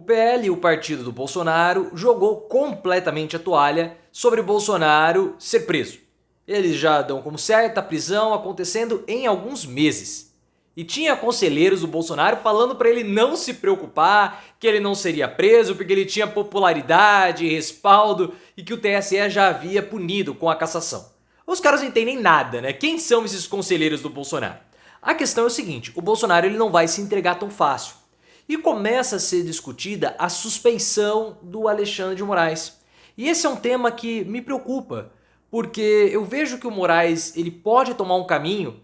O PL, o partido do Bolsonaro, jogou completamente a toalha sobre Bolsonaro ser preso. Eles já dão como certa a prisão acontecendo em alguns meses. E tinha conselheiros do Bolsonaro falando para ele não se preocupar, que ele não seria preso porque ele tinha popularidade, respaldo e que o TSE já havia punido com a cassação. Os caras não entendem nada, né? Quem são esses conselheiros do Bolsonaro? A questão é o seguinte, o Bolsonaro ele não vai se entregar tão fácil. E começa a ser discutida a suspeição do Alexandre de Moraes. E esse é um tema que me preocupa, porque eu vejo que o Moraes ele pode tomar um caminho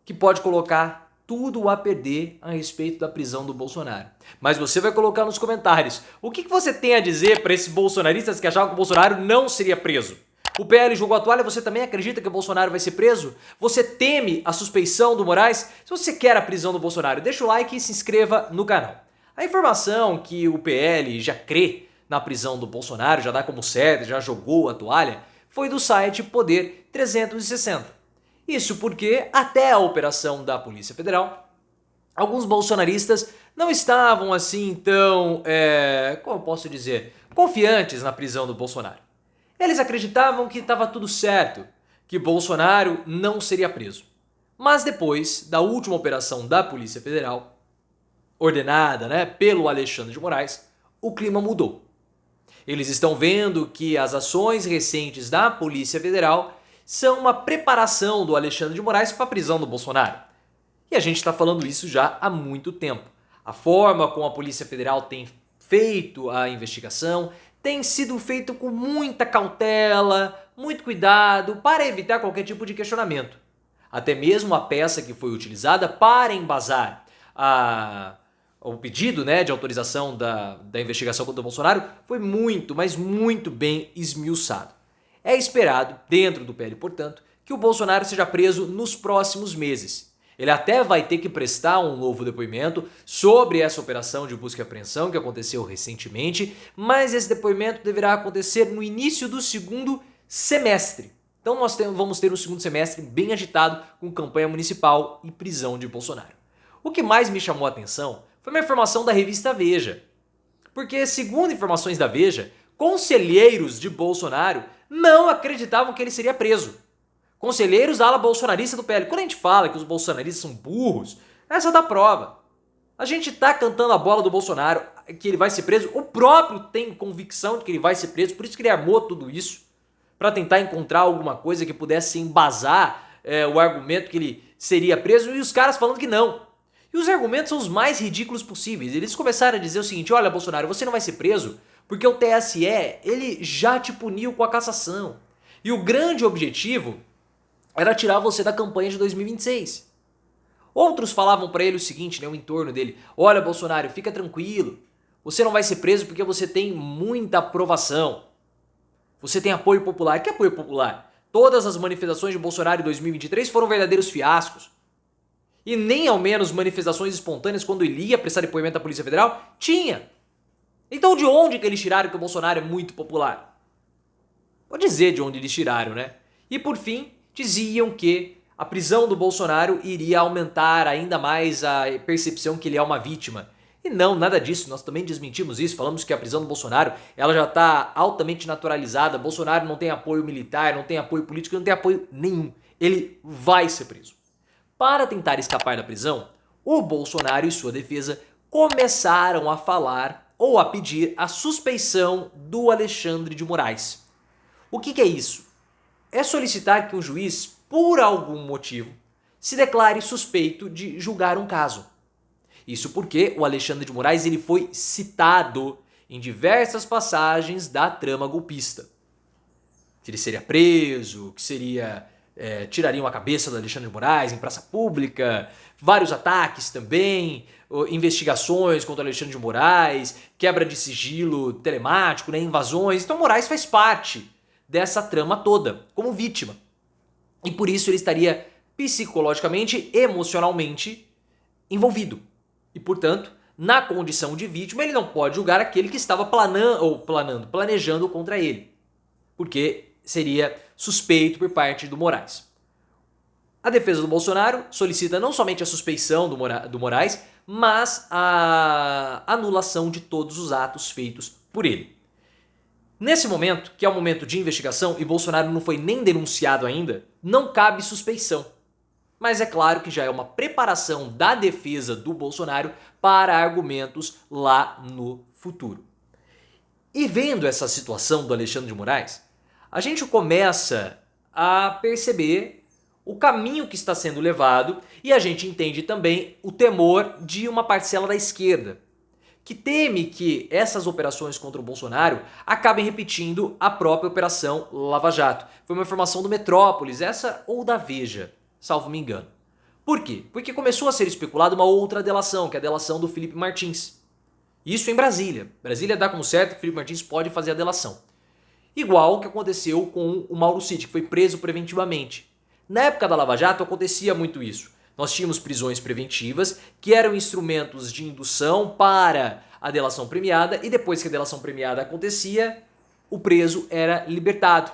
que pode colocar tudo a perder a respeito da prisão do Bolsonaro. Mas você vai colocar nos comentários o que você tem a dizer para esses bolsonaristas que achavam que o Bolsonaro não seria preso. O PL jogou a toalha, você também acredita que o Bolsonaro vai ser preso? Você teme a suspeição do Moraes? Se você quer a prisão do Bolsonaro, deixa o like e se inscreva no canal. A informação que o PL já crê na prisão do Bolsonaro, já dá como certo, já jogou a toalha, foi do site Poder 360. Isso porque, até a operação da Polícia Federal, alguns bolsonaristas não estavam assim tão, como eu posso dizer, confiantes na prisão do Bolsonaro. Eles acreditavam que estava tudo certo, que Bolsonaro não seria preso. Mas depois da última operação da Polícia Federal, ordenada, pelo Alexandre de Moraes, o clima mudou. Eles estão vendo que as ações recentes da Polícia Federal são uma preparação do Alexandre de Moraes para a prisão do Bolsonaro. E a gente está falando isso já há muito tempo. A forma como a Polícia Federal tem feito a investigação tem sido feito com muita cautela, muito cuidado, para evitar qualquer tipo de questionamento. Até mesmo a peça que foi utilizada para embasar o pedido de autorização da investigação contra o Bolsonaro foi muito, mas muito bem esmiuçado. É esperado, dentro do PL, portanto, que o Bolsonaro seja preso nos próximos meses. Ele até vai ter que prestar um novo depoimento sobre essa operação de busca e apreensão que aconteceu recentemente, mas esse depoimento deverá acontecer no início do segundo semestre. Então nós vamos ter um segundo semestre bem agitado com campanha municipal e prisão de Bolsonaro. O que mais me chamou a atenção foi uma informação da revista Veja. Porque, segundo informações da Veja, conselheiros de Bolsonaro não acreditavam que ele seria preso. Conselheiros da ala bolsonarista do PL. Quando a gente fala que os bolsonaristas são burros, essa dá prova. A gente tá cantando a bola do Bolsonaro, que ele vai ser preso. O próprio tem convicção de que ele vai ser preso, por isso que ele armou tudo isso, para tentar encontrar alguma coisa que pudesse embasar o argumento que ele seria preso, e os caras falando que não. E os argumentos são os mais ridículos possíveis. Eles começaram a dizer o seguinte: olha, Bolsonaro, você não vai ser preso porque o TSE ele já te puniu com a cassação. E o grande objetivo era tirar você da campanha de 2026. Outros falavam para ele o seguinte, o entorno dele: olha, Bolsonaro, fica tranquilo, você não vai ser preso porque você tem muita aprovação. Você tem apoio popular. Que apoio popular? Todas as manifestações de Bolsonaro em 2023 foram verdadeiros fiascos. E nem ao menos manifestações espontâneas quando ele ia prestar depoimento à Polícia Federal, tinha. Então de onde que eles tiraram que o Bolsonaro é muito popular? Vou dizer de onde eles tiraram, E por fim, diziam que a prisão do Bolsonaro iria aumentar ainda mais a percepção que ele é uma vítima. E não, nada disso, nós também desmentimos isso, falamos que a prisão do Bolsonaro ela já está altamente naturalizada, Bolsonaro não tem apoio militar, não tem apoio político, não tem apoio nenhum. Ele vai ser preso. Para tentar escapar da prisão, o Bolsonaro e sua defesa começaram a falar ou a pedir a suspeição do Alexandre de Moraes. O que é isso? É solicitar que um juiz, por algum motivo, se declare suspeito de julgar um caso. Isso porque o Alexandre de Moraes ele foi citado em diversas passagens da trama golpista. Que ele seria preso, que tirariam a cabeça do Alexandre de Moraes em praça pública, vários ataques também, investigações contra o Alexandre de Moraes, quebra de sigilo telemático, invasões. Então Moraes faz parte dessa trama toda, como vítima. E por isso ele estaria psicologicamente, emocionalmente envolvido. E portanto, na condição de vítima, ele não pode julgar aquele que estava planejando contra ele. Porque seria suspeito por parte do Moraes. A defesa do Bolsonaro solicita não somente a suspeição do Moraes, mas a anulação de todos os atos feitos por ele. Nesse momento, que é o momento de investigação e Bolsonaro não foi nem denunciado ainda, não cabe suspeição. Mas é claro que já é uma preparação da defesa do Bolsonaro para argumentos lá no futuro. E vendo essa situação do Alexandre de Moraes, a gente começa a perceber o caminho que está sendo levado e a gente entende também o temor de uma parcela da esquerda, que teme que essas operações contra o Bolsonaro acabem repetindo a própria Operação Lava Jato. Foi uma informação do Metrópolis, essa ou da Veja, salvo me engano. Por quê? Porque começou a ser especulada uma outra delação, que é a delação do Felipe Martins. Isso em Brasília. Brasília dá como certo que o Felipe Martins pode fazer a delação. Igual o que aconteceu com o Mauro Cid, que foi preso preventivamente. Na época da Lava Jato acontecia muito isso. Nós tínhamos prisões preventivas, que eram instrumentos de indução para a delação premiada, e depois que a delação premiada acontecia, o preso era libertado.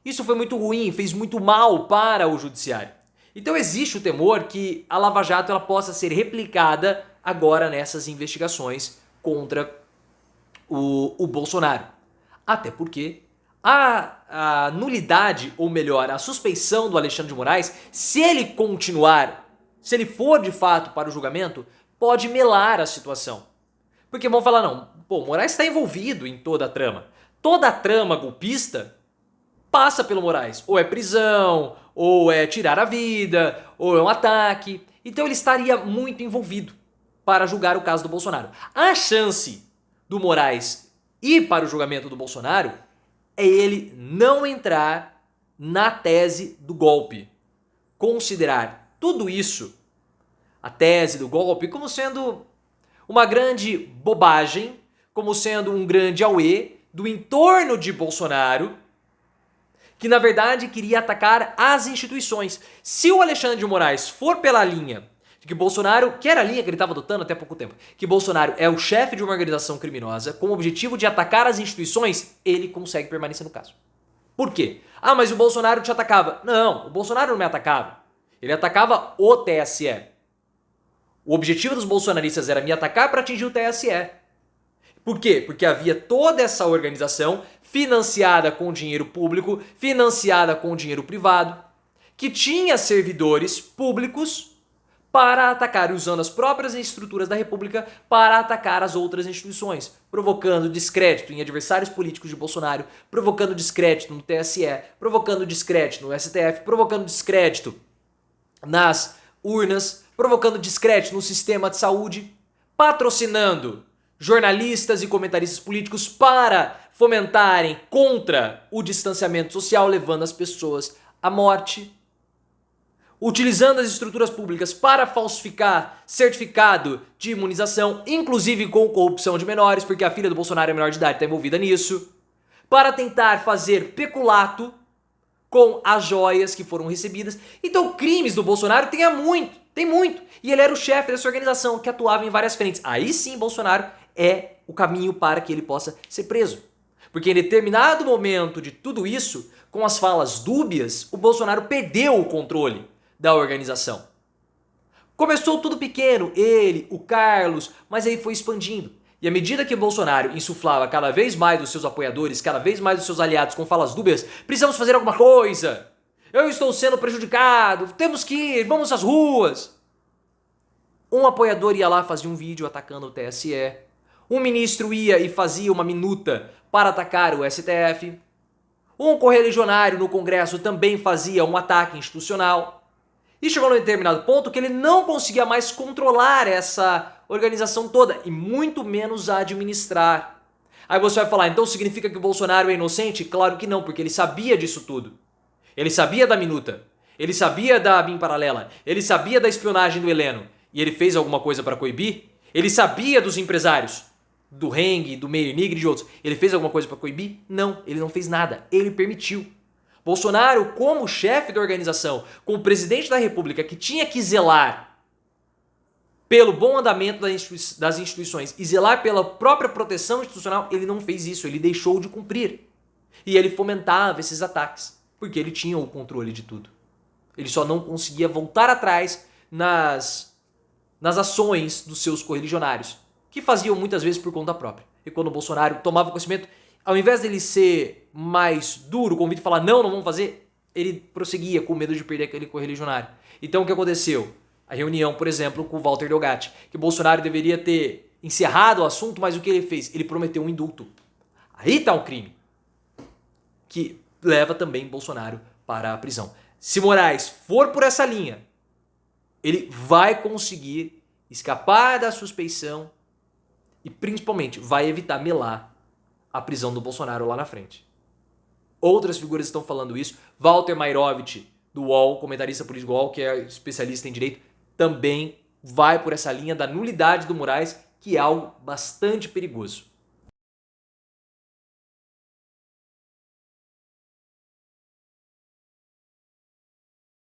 Isso foi muito ruim, fez muito mal para o judiciário. Então existe o temor que a Lava Jato ela possa ser replicada agora nessas investigações contra o Bolsonaro. Até porque a nulidade, ou melhor, a suspeição do Alexandre de Moraes, se ele continuar, se ele for de fato para o julgamento, pode melar a situação. Porque vão falar, não, pô, Moraes está envolvido em toda a trama. Toda a trama golpista passa pelo Moraes. Ou é prisão, ou é tirar a vida, ou é um ataque. Então ele estaria muito envolvido para julgar o caso do Bolsonaro. A chance do Moraes ir para o julgamento do Bolsonaro é ele não entrar na tese do golpe. Considerar tudo isso, a tese do golpe, como sendo uma grande bobagem, como sendo um grande auê do entorno de Bolsonaro, que na verdade queria atacar as instituições. Se o Alexandre de Moraes for pela linha de que Bolsonaro, que era a linha que ele estava adotando até pouco tempo, que Bolsonaro é o chefe de uma organização criminosa com o objetivo de atacar as instituições, ele consegue permanecer no caso. Por quê? Ah, mas o Bolsonaro te atacava. Não, o Bolsonaro não me atacava. Ele atacava o TSE. O objetivo dos bolsonaristas era me atacar para atingir o TSE. Por quê? Porque havia toda essa organização financiada com dinheiro público, financiada com dinheiro privado, que tinha servidores públicos para atacar, usando as próprias estruturas da República para atacar as outras instituições, provocando descrédito em adversários políticos de Bolsonaro, provocando descrédito no TSE, provocando descrédito no STF, provocando descrédito nas urnas, provocando descrédito no sistema de saúde, patrocinando jornalistas e comentaristas políticos para fomentarem contra o distanciamento social, levando as pessoas à morte, utilizando as estruturas públicas para falsificar certificado de imunização, inclusive com corrupção de menores, porque a filha do Bolsonaro é menor de idade, está envolvida nisso, para tentar fazer peculato com as joias que foram recebidas. Então, crimes do Bolsonaro tem muito. E ele era o chefe dessa organização que atuava em várias frentes. Aí sim, Bolsonaro é o caminho para que ele possa ser preso. Porque em determinado momento de tudo isso, com as falas dúbias, o Bolsonaro perdeu o controle da organização. Começou tudo pequeno, ele, o Carlos, mas aí foi expandindo. E à medida que Bolsonaro insuflava cada vez mais dos seus apoiadores, cada vez mais dos seus aliados com falas dúbias, precisamos fazer alguma coisa, eu estou sendo prejudicado, temos que ir, vamos às ruas. Um apoiador ia lá, fazia um vídeo atacando o TSE, um ministro ia e fazia uma minuta para atacar o STF, um correligionário no Congresso também fazia um ataque institucional. E chegou num determinado ponto que ele não conseguia mais controlar essa organização toda e muito menos administrar. Aí você vai falar, então significa que o Bolsonaro é inocente? Claro que não, porque ele sabia disso tudo. Ele sabia da minuta, ele sabia da BIM paralela, ele sabia da espionagem do Heleno. E ele fez alguma coisa para coibir? Ele sabia dos empresários, do Heng, do Meir Nigri e de outros. Ele fez alguma coisa para coibir? Não, ele não fez nada, ele permitiu. Bolsonaro, como chefe da organização, como presidente da República, que tinha que zelar pelo bom andamento das instituições e zelar pela própria proteção institucional, ele não fez isso, ele deixou de cumprir. E ele fomentava esses ataques, porque ele tinha o controle de tudo. Ele só não conseguia voltar atrás nas nas ações dos seus correligionários, que faziam muitas vezes por conta própria. E quando o Bolsonaro tomava conhecimento, ao invés dele ser mais duro, com o vídeo e falar não vamos fazer, ele prosseguia com medo de perder aquele correligionário. Então o que aconteceu? A reunião, por exemplo, com o Walter Delgatti, que o Bolsonaro deveria ter encerrado o assunto, mas o que ele fez? Ele prometeu um indulto. Aí está o crime, que leva também Bolsonaro para a prisão. Se Moraes for por essa linha, ele vai conseguir escapar da suspeição e principalmente vai evitar melar a prisão do Bolsonaro lá na frente. Outras figuras estão falando isso. Walter Mairovich, do UOL, comentarista político do UOL, que é especialista em direito, também vai por essa linha da nulidade do Moraes, que é algo bastante perigoso.